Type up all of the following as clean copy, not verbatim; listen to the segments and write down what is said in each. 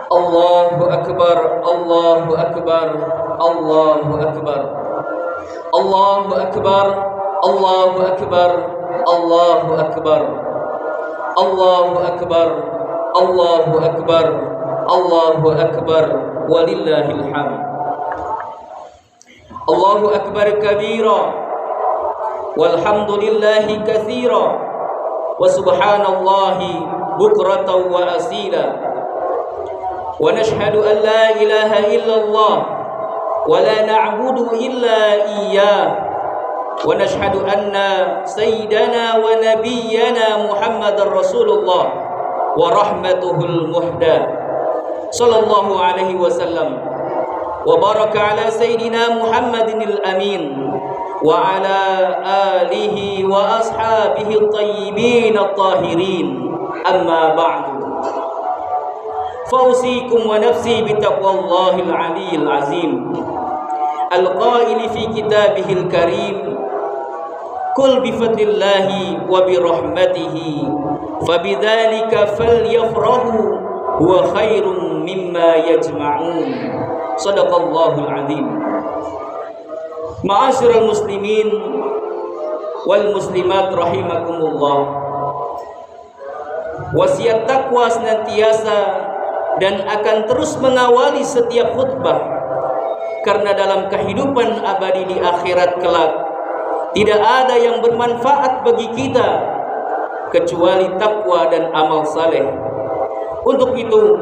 Allahu Akbar, Allahu Akbar, Allahu Akbar, Allahu Akbar, Allahu Akbar, Allahu Akbar, Allahu Akbar, Allahu Akbar, Allahu Akbar, walillahil hamd. Allahu Akbar kabira, walhamdulillahi katsira, wa subhanallahi bukratan wa asila. Wa nashhadu an la ilaha illallah wa la na'budu illa iyyah. Wa nashhadu anna sayyidana wa nabiyyana Muhammadar Rasulullah wa rahmatuhul muhda sallallahu alaihi wasallam wa baraka ala sayyidina Muhammadinil amin wa ala alihi wa ashabihi at-tayyibin at-tahirin. Amma ba'du. Fausikum wa nafsi bitaqwallahil aliyyil azim. Al-qaili fi kitabihil karim, kul bifadlillahi wa birahmatihi fabidzalika falyafrahu huwa khairum mimma yajma'un. Shadaqallahul azim. Ma'asyiral muslimin wal muslimat rahimakumullah. Wasiat takwa senantiasa dan akan terus mengawali setiap khutbah, karena dalam kehidupan abadi di akhirat kelak tidak ada yang bermanfaat bagi kita kecuali takwa dan amal saleh. Untuk itu,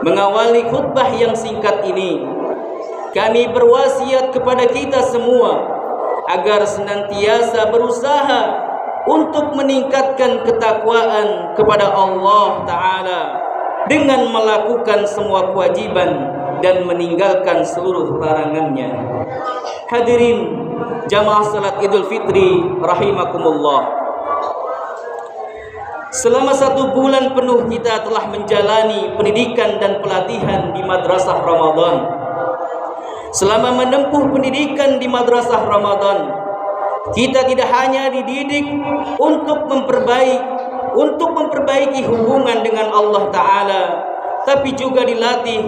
mengawali khutbah yang singkat ini, kami berwasiat kepada kita semua agar senantiasa berusaha untuk meningkatkan ketakwaan kepada Allah Ta'ala dengan melakukan semua kewajiban dan meninggalkan seluruh larangannya. Hadirin jamaah salat Idul Fitri rahimakumullah. Selama 1 bulan penuh kita telah menjalani pendidikan dan pelatihan di Madrasah Ramadan. Selama menempuh pendidikan di Madrasah Ramadan, kita tidak hanya dididik untuk memperbaiki hubungan dengan Allah Ta'ala, tapi juga dilatih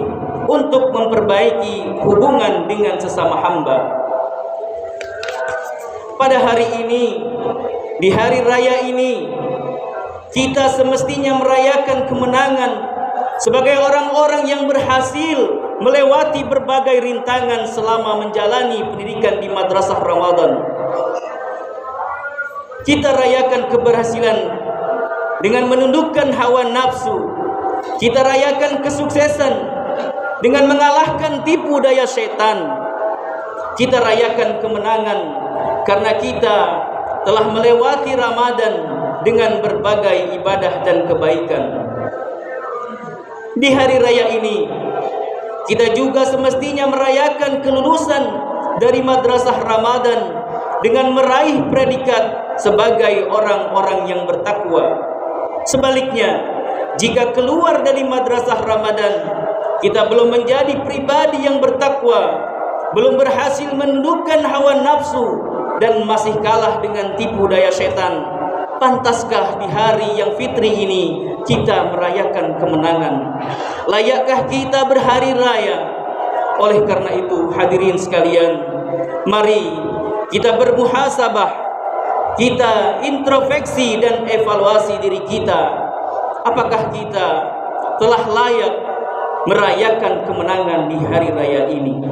untuk memperbaiki hubungan dengan sesama hamba. Pada hari ini, di hari raya ini, kita semestinya merayakan kemenangan sebagai orang-orang yang berhasil melewati berbagai rintangan selama menjalani pendidikan di Madrasah Ramadan. Kita rayakan keberhasilan dengan menundukkan hawa nafsu. Kita rayakan kesuksesan dengan mengalahkan tipu daya setan. Kita rayakan kemenangan karena kita telah melewati Ramadan dengan berbagai ibadah dan kebaikan. Di hari raya ini, kita juga semestinya merayakan kelulusan dari Madrasah Ramadan dengan meraih predikat sebagai orang-orang yang bertakwa. Sebaliknya, jika keluar dari Madrasah Ramadan, kita belum menjadi pribadi yang bertakwa, belum berhasil menundukkan hawa nafsu, dan masih kalah dengan tipu daya setan, pantaskah di hari yang fitri ini kita merayakan kemenangan? Layakkah kita berhari raya? Oleh karena itu, hadirin sekalian, mari kita bermuhasabah, kita introspeksi dan evaluasi diri kita. Apakah kita telah layak merayakan kemenangan di hari raya ini?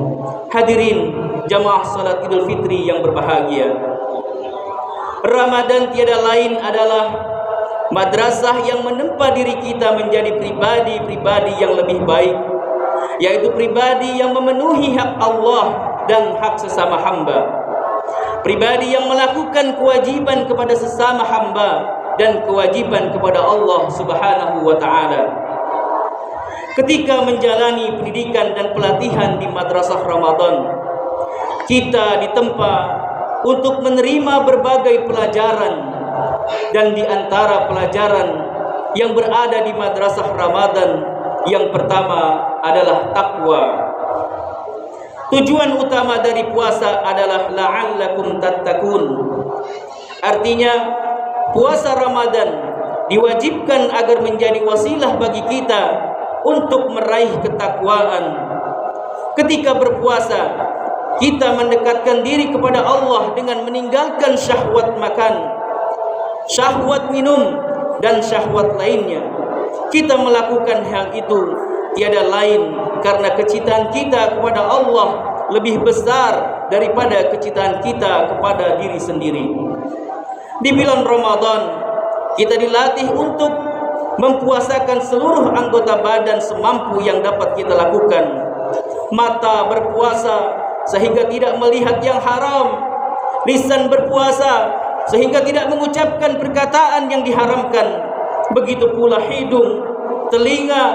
Hadirin jamaah salat Idul Fitri yang berbahagia, Ramadan tiada lain adalah madrasah yang menempa diri kita menjadi pribadi-pribadi yang lebih baik, yaitu pribadi yang memenuhi hak Allah dan hak sesama hamba, pribadi yang melakukan kewajiban kepada sesama hamba dan kewajiban kepada Allah Subhanahu wa Ta'ala. Ketika menjalani pendidikan dan pelatihan di Madrasah Ramadan, kita ditempa untuk menerima berbagai pelajaran, dan di antara pelajaran yang berada di Madrasah Ramadan, yang pertama adalah takwa. Tujuan utama dari puasa adalah la'allakum tattaqun. Artinya, puasa Ramadan diwajibkan agar menjadi wasilah bagi kita untuk meraih ketakwaan. Ketika berpuasa, kita mendekatkan diri kepada Allah dengan meninggalkan syahwat makan, syahwat minum, dan syahwat lainnya. Kita melakukan hal itu tiada lain karena kecintaan kita kepada Allah lebih besar daripada kecintaan kita kepada diri sendiri. Di bulan Ramadan, kita dilatih untuk mempuasakan seluruh anggota badan semampu yang dapat kita lakukan. Mata berpuasa sehingga tidak melihat yang haram, lisan berpuasa sehingga tidak mengucapkan perkataan yang diharamkan. Begitu pula hidung, telinga,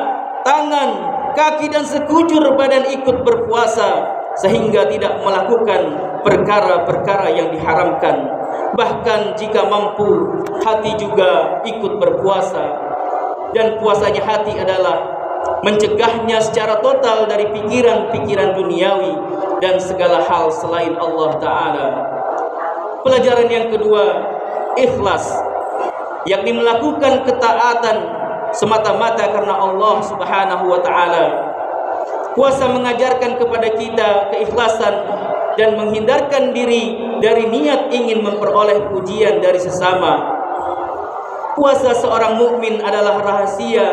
tangan, kaki dan sekujur badan ikut berpuasa sehingga tidak melakukan perkara-perkara yang diharamkan. Bahkan jika mampu, hati juga ikut berpuasa. Dan puasanya hati adalah mencegahnya secara total dari pikiran-pikiran duniawi dan segala hal selain Allah Ta'ala. Pelajaran yang kedua, ikhlas, yakni melakukan ketaatan semata-mata karena Allah Subhanahu wa Ta'ala. Puasa mengajarkan kepada kita keikhlasan dan menghindarkan diri dari niat ingin memperoleh pujian dari sesama. Puasa seorang mukmin adalah rahasia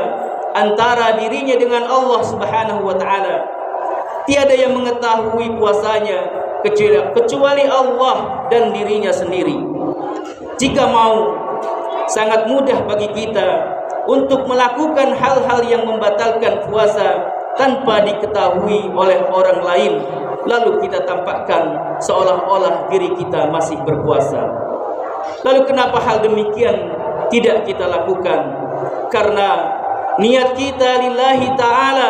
antara dirinya dengan Allah Subhanahu wa Ta'ala. Tiada yang mengetahui puasanya kecuali Allah dan dirinya sendiri. Jika mau, sangat mudah bagi kita untuk melakukan hal-hal yang membatalkan puasa tanpa diketahui oleh orang lain, lalu kita tampakkan seolah-olah diri kita masih berpuasa. Lalu kenapa hal demikian tidak kita lakukan? Karena niat kita lillahi ta'ala,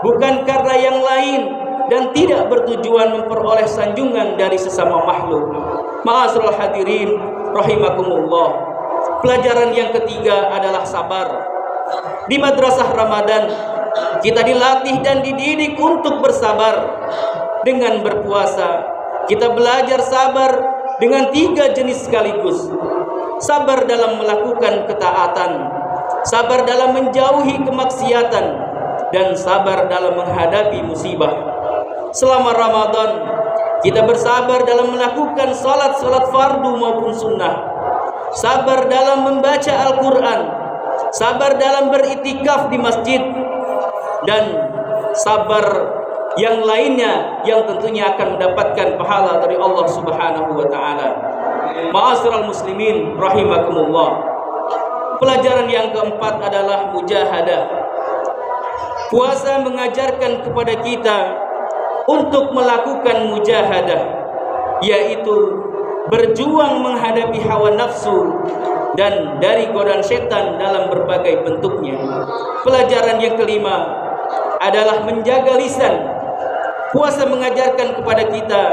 bukan karena yang lain, dan tidak bertujuan memperoleh sanjungan dari sesama makhluk. Ma'asyiral hadirin rahimakumullah. Pelajaran yang ketiga adalah sabar. Di madrasah Ramadan, kita dilatih dan dididik untuk bersabar. Dengan berpuasa, kita belajar sabar dengan 3 jenis sekaligus. Sabar dalam melakukan ketaatan, sabar dalam menjauhi kemaksiatan, dan sabar dalam menghadapi musibah. Selama Ramadan, kita bersabar dalam melakukan salat-salat fardu maupun sunnah, sabar dalam membaca Al-Quran, sabar dalam beritikaf di masjid, dan sabar yang lainnya yang tentunya akan mendapatkan pahala dari Allah Subhanahu wa Ta'ala. Ma'asyiral muslimin rahimakumullah. Pelajaran yang keempat adalah mujahadah. Puasa mengajarkan kepada kita untuk melakukan mujahadah, yaitu berjuang menghadapi hawa nafsu dan dari godaan setan dalam berbagai bentuknya. Pelajaran yang kelima adalah menjaga lisan. Puasa mengajarkan kepada kita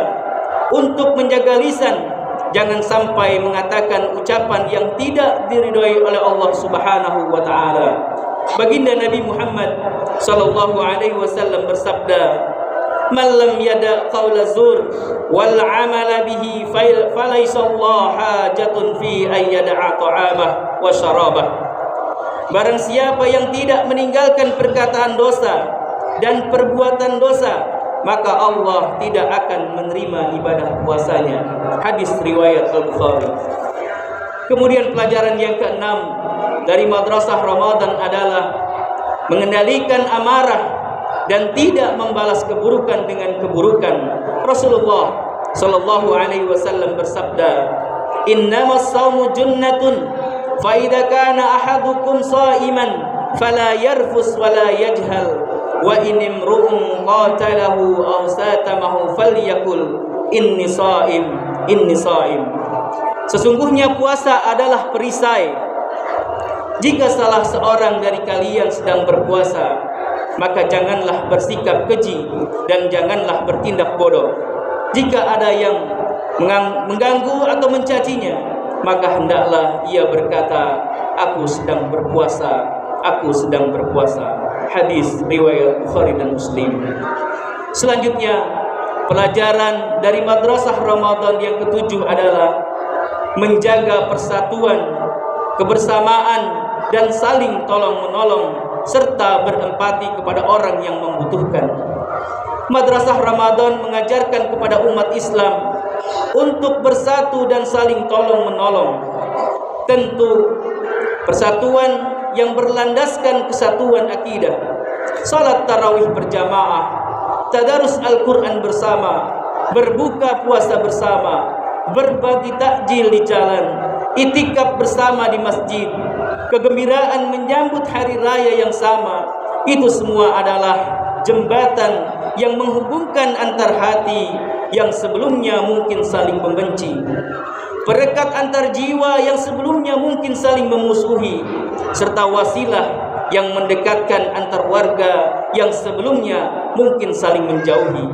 untuk menjaga lisan, jangan sampai mengatakan ucapan yang tidak diridhoi oleh Allah Subhanahu wa Ta'ala. Baginda Nabi Muhammad sallallahu alaihi wasallam bersabda, "Man lam yada qaula zur wal amala bihi falaysa Allah hajatun fi ay yada'a ta'amah wa syarabah." Barang siapa yang tidak meninggalkan perkataan dosa dan perbuatan dosa, maka Allah tidak akan menerima ibadah puasanya. Hadis riwayat Al-Bukhari. Kemudian pelajaran yang keenam dari madrasah Ramadan adalah mengendalikan amarah dan tidak membalas keburukan dengan keburukan. Rasulullah sallallahu alaihi wasallam bersabda, "Innamas shaumu junnatun, fa idza kana ahadukum shaiman fala yarfus wala yajhal. Wa in imru'un qatalahu aw satamahu falyakul inni shaim, inni shaim." Sesungguhnya puasa adalah perisai. Jika salah seorang dari kalian sedang berpuasa, maka janganlah bersikap keji dan janganlah bertindak bodoh. Jika ada yang mengganggu atau mencacinya, maka hendaklah ia berkata, "Aku sedang berpuasa, aku sedang berpuasa." Hadis riwayat Bukhari dan Muslim. Selanjutnya, pelajaran dari madrasah Ramadan yang ketujuh adalah menjaga persatuan, kebersamaan, dan saling tolong-menolong serta berempati kepada orang yang membutuhkan. Madrasah Ramadan mengajarkan kepada umat Islam untuk bersatu dan saling tolong-menolong. Tentu persatuan yang berlandaskan kesatuan akidah, salat tarawih berjamaah, tadarus Al-Quran bersama, berbuka puasa bersama, berbagi takjil di jalan, itikaf bersama di masjid, kegembiraan menyambut hari raya yang sama. Itu semua adalah jembatan yang menghubungkan antar hati yang sebelumnya mungkin saling membenci, perekat antar jiwa yang sebelumnya mungkin saling memusuhi, serta wasilah yang mendekatkan antar warga yang sebelumnya mungkin saling menjauhi.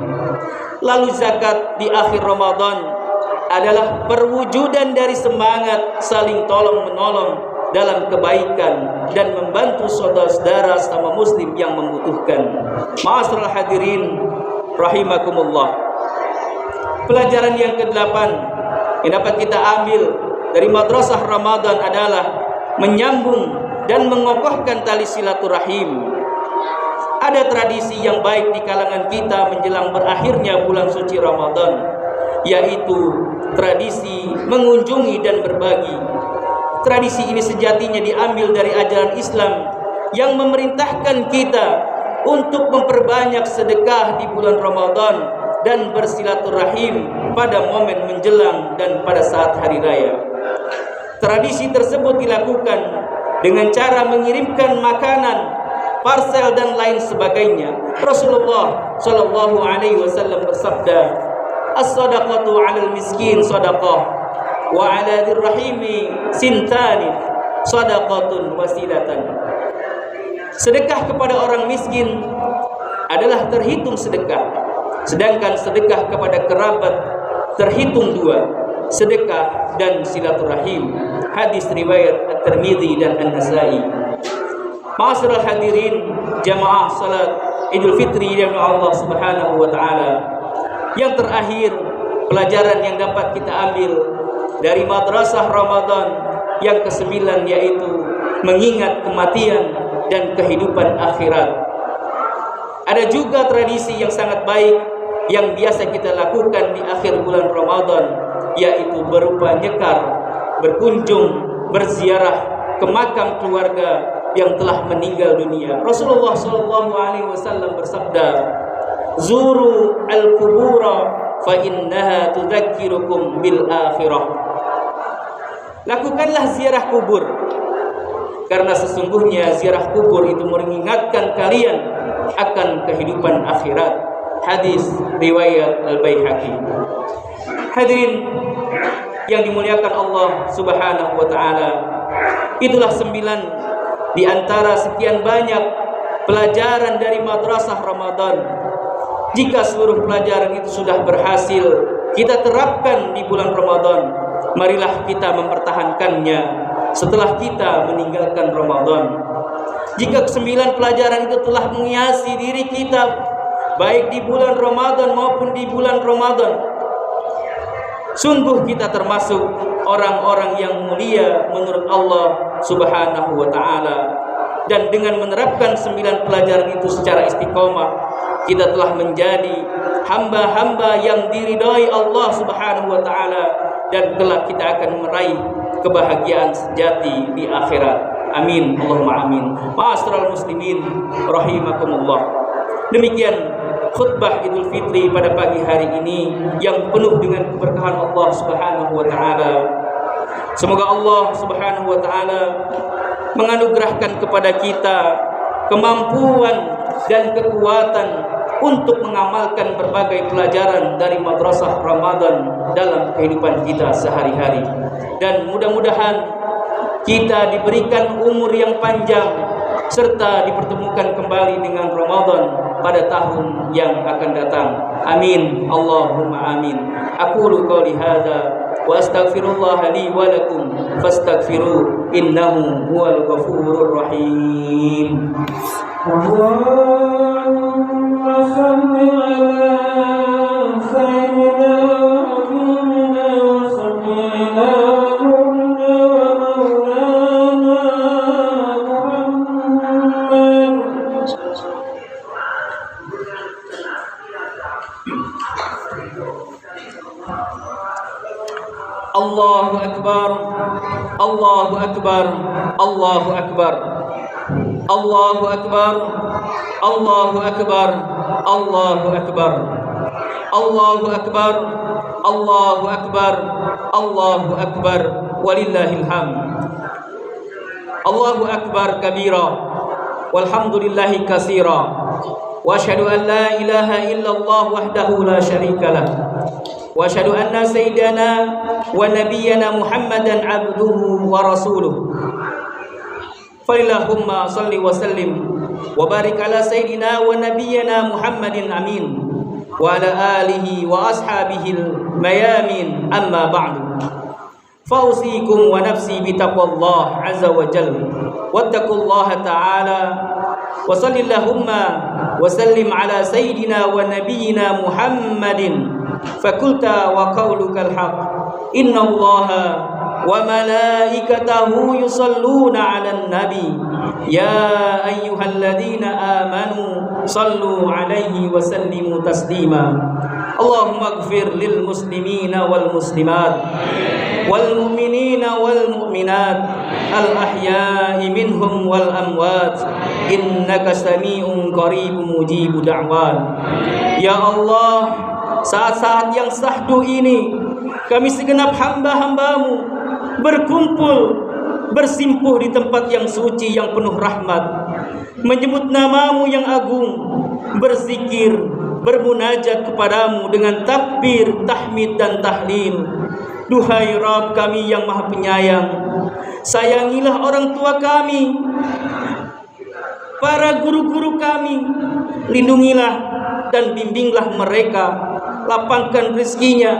Lalu zakat di akhir Ramadan adalah perwujudan dari semangat saling tolong-menolong dalam kebaikan dan membantu saudara-saudara sama muslim yang membutuhkan. Ma'asyiral hadirin rahimakumullah. Pelajaran yang ke-8 yang dapat kita ambil dari madrasah Ramadan adalah menyambung dan mengokohkan tali silaturahim. Ada tradisi yang baik di kalangan kita menjelang berakhirnya bulan suci Ramadan, yaitu tradisi mengunjungi dan berbagi. Tradisi ini sejatinya diambil dari ajaran Islam yang memerintahkan kita untuk memperbanyak sedekah di bulan Ramadan dan bersilaturahim pada momen menjelang dan pada saat hari raya. Tradisi tersebut dilakukan dengan cara mengirimkan makanan, parsel dan lain sebagainya. Rasulullah sallallahu alaihi wasallam bersabda, "As-shadaqatu 'alal miskin shadaqah wa 'ala dzirrahimi sintani shadaqatun wasilatan." Sedekah kepada orang miskin adalah terhitung sedekah, sedangkan sedekah kepada kerabat terhitung dua, sedekah dan silaturahim. Hadis riwayat At-Tirmidzi dan An-Nasa'i. Ma'asyiral hadirin jamaah salat Idul Fitri dari Allah Subhanahu wa taala. Yang terakhir, pelajaran yang dapat kita ambil dari madrasah Ramadan yang ke-9 yaitu mengingat kematian dan kehidupan akhirat. Ada juga tradisi yang sangat baik yang biasa kita lakukan di akhir bulan Ramadan, yaitu berupa nyekar, berkunjung, berziarah ke makam keluarga yang telah meninggal dunia. Rasulullah sallallahu alaihi wasallam bersabda, "Zuru al-qubura fa innaha tudzakirukum bil akhirah." Lakukanlah ziarah kubur, karena sesungguhnya ziarah kubur itu mengingatkan kalian akan kehidupan akhirat. Hadis riwayat Al-Baihaqi. Hadirin yang dimuliakan Allah Subhanahu wa taala, itulah 9 di antara sekian banyak pelajaran dari madrasah Ramadan. Jika seluruh pelajaran itu sudah berhasil kita terapkan di bulan Ramadan, marilah kita mempertahankannya setelah kita meninggalkan Ramadan. Jika 9 pelajaran itu telah menghiasi diri kita baik di bulan Ramadan maupun di bulan Ramadan, sungguh kita termasuk orang-orang yang mulia menurut Allah Subhanahu wa taala. Dan dengan menerapkan 9 pelajaran itu secara istiqomah, kita telah menjadi hamba-hamba yang diridhai Allah Subhanahu wa taala, dan kelak kita akan meraih kebahagiaan sejati di akhirat. Amin, Allahumma amin. Ma'asyiral muslimin rahimakumullah. Demikian khutbah Idul Fitri pada pagi hari ini yang penuh dengan keberkahan Allah Subhanahu wa taala. Semoga Allah Subhanahu wa taala menganugerahkan kepada kita kemampuan dan kekuatan untuk mengamalkan berbagai pelajaran dari madrasah Ramadan dalam kehidupan kita sehari-hari. Dan mudah-mudahan kita diberikan umur yang panjang serta dipertemukan kembali dengan Ramadan pada tahun yang akan datang. Amin, Allahumma amin. Aqulu qouli hadza wa astaghfirullah li wa lakum fastaghfiruh innahu huwal ghafurur rahim. Allahumma shalli ala sayyidina Muhammadin wa sallim ala Muhammad. Allahu Akbar, Allahu Akbar, Allahu Akbar, Allahu Akbar, Allahu Akbar, Allahu Akbar, Allahu Akbar, Allahu Akbar, Allahu Akbar, walillahil hamd. Allahu Akbar kabira, walhamdulillahi katsira, wa asyhadu an la ilaha illallah wahdahu la syarikalah, wa asyhadu anna sayyidana wa nabiyyana Muhammadan abduhu wa rasuluh. Falillahumma salli wa sallim wa barik ala sayyidina wa nabiyyana Muhammadin amin wa ala alihi wa ashabihil mayamin, amma ba'du. Fausikum wa nafsi bitaqwallah azza wa jalla wattaqullaha ta'ala wa sallillahumma wa sallim ala sayyidina wa nabiyyina Muhammadin fakulta wa qawlukal haq innallaha wa malaikatahu yusalluna 'alan nabi ya ayyuhalladzina amanu sallu 'alaihi wa sallimu taslima. Allahumma ighfir lil muslimina wal muslimat wal mu'minina wal mu'minat al ahya'i minhum wal amwat innaka sami'un qaribun mujibud da'wat. Ya Allah, saat-saat yang sahdu ini kami segenap hamba-hambamu berkumpul bersimpuh di tempat yang suci yang penuh rahmat, menyebut namamu yang agung, berzikir, bermunajat kepadamu dengan takbir, tahmid dan tahlil. Duhai Rabb kami yang maha penyayang, sayangilah orang tua kami, para guru-guru kami, lindungilah dan bimbinglah mereka, lapangkan rezekinya,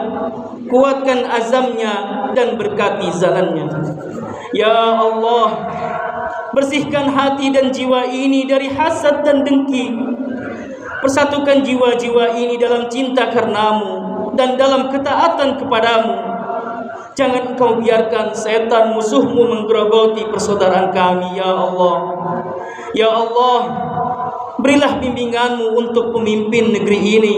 kuatkan azamnya dan berkati jalannya. Ya Allah, bersihkan hati dan jiwa ini dari hasad dan dengki. Persatukan jiwa-jiwa ini dalam cinta karenamu dan dalam ketaatan kepadamu. Jangan engkau biarkan setan musuhmu menggerogoti persaudaraan kami, ya Allah. Ya Allah, berilah bimbinganmu untuk pemimpin negeri ini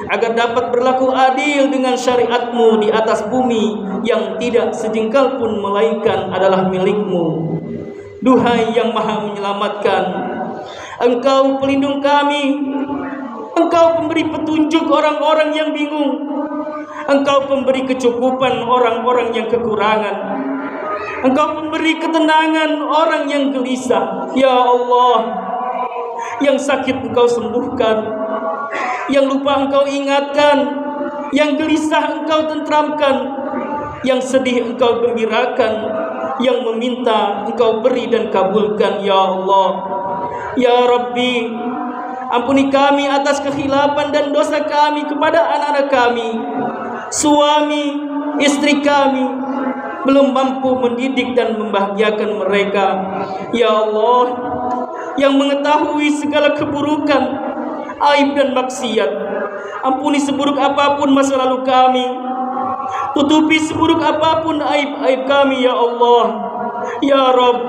agar dapat berlaku adil dengan syariatmu di atas bumi yang tidak sejengkal pun melainkan adalah milikmu. Duhai yang maha menyelamatkan, Engkau pelindung kami, Engkau pemberi petunjuk orang-orang yang bingung, Engkau pemberi kecukupan orang-orang yang kekurangan, Engkau pemberi ketenangan orang yang gelisah. Ya Allah, yang sakit Engkau sembuhkan, yang lupa Engkau ingatkan, yang gelisah Engkau tentramkan, yang sedih Engkau gembirakan, yang meminta Engkau beri dan kabulkan. Ya Allah, ya Rabbi, ampuni kami atas kekhilafan dan dosa kami kepada anak-anak kami, suami, istri kami, belum mampu mendidik dan membahagiakan mereka. Ya Allah, yang mengetahui segala keburukan, aib dan maksiat, ampuni seburuk apapun masa lalu kami, tutupi seburuk apapun aib-aib kami. Ya Allah, ya Rabb,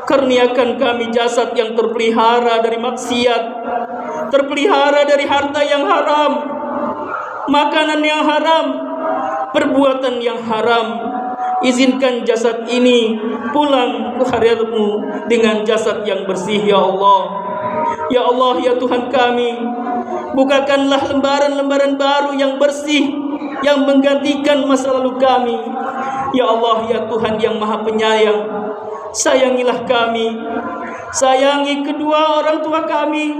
kurniakan kami jasad yang terpelihara dari maksiat, terpelihara dari harta yang haram, makanan yang haram, perbuatan yang haram. Izinkan jasad ini pulang ke hadirat-Mu dengan jasad yang bersih. Ya Allah, ya Allah, ya Tuhan kami, bukakanlah lembaran-lembaran baru yang bersih yang menggantikan masa lalu kami. Ya Allah, ya Tuhan yang maha penyayang, sayangilah kami, sayangi kedua orang tua kami,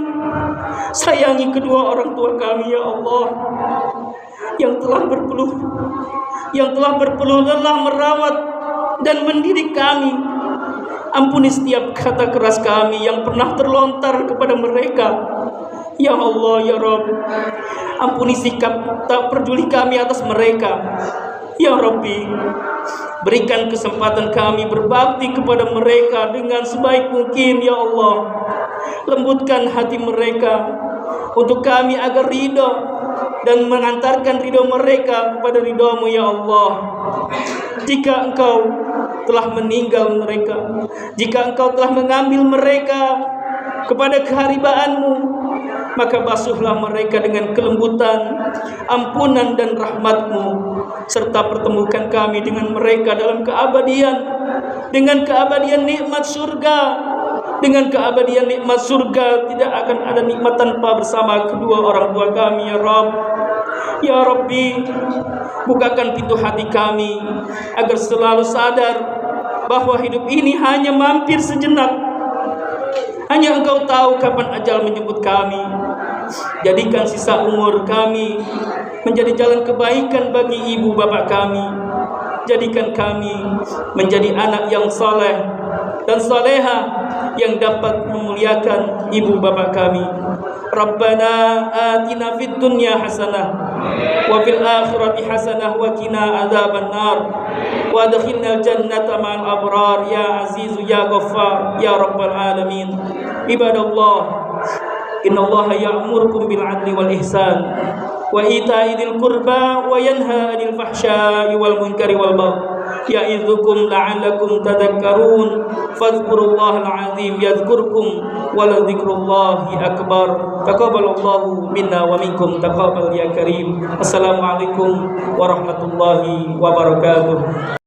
sayangi kedua orang tua kami. Ya Allah, yang telah berpeluh lelah merawat dan mendidik kami, ampuni setiap kata keras kami yang pernah terlontar kepada mereka. Ya Allah, ya Rabb, ampuni sikap tak peduli kami atas mereka. Ya Rabbi, berikan kesempatan kami berbakti kepada mereka dengan sebaik mungkin. Ya Allah, lembutkan hati mereka untuk kami agar ridho dan mengantarkan ridho mereka kepada ridho-Mu. Ya Allah, jika Engkau telah meninggal mereka, jika Engkau telah mengambil mereka kepada keharibaanmu, maka basuhlah mereka dengan kelembutan, ampunan dan rahmat-Mu, serta pertemukan kami dengan mereka dalam keabadian, dengan keabadian nikmat surga. Dengan keabadian nikmat surga tidak akan ada nikmat tanpa bersama kedua orang tua kami, ya Rabb. Ya Rabbi, bukakan pintu hati kami agar selalu sadar bahwa hidup ini hanya mampir sejenak. Hanya Engkau tahu kapan ajal menjemput kami. Jadikan sisa umur kami menjadi jalan kebaikan bagi ibu bapak kami. Jadikan kami menjadi anak yang saleh dan saleha yang dapat memuliakan ibu bapak kami. Rabbana atina fid dunya hasanah wa fil akhirati hasanah wa qina adzabannar wa adkhilnal jannata ma'al abrar ya azizu ya ghaffar ya rabbal alamin. Ibadallah, innallaha ya'murukum bil 'adli wal ihsan wa ita'i dzil qurba wa yanha 'anil fahsya'i wal munkari wal baghi ya'idzukum la'allakum tadhakkarun. Fadhkurullahal 'azim yadhkurkum wa la dzikrullahi akbar. Taqabbalallahu minna wa minkum taqabbal ya karim. Assalamualaikum warahmatullahi wabarakatuh.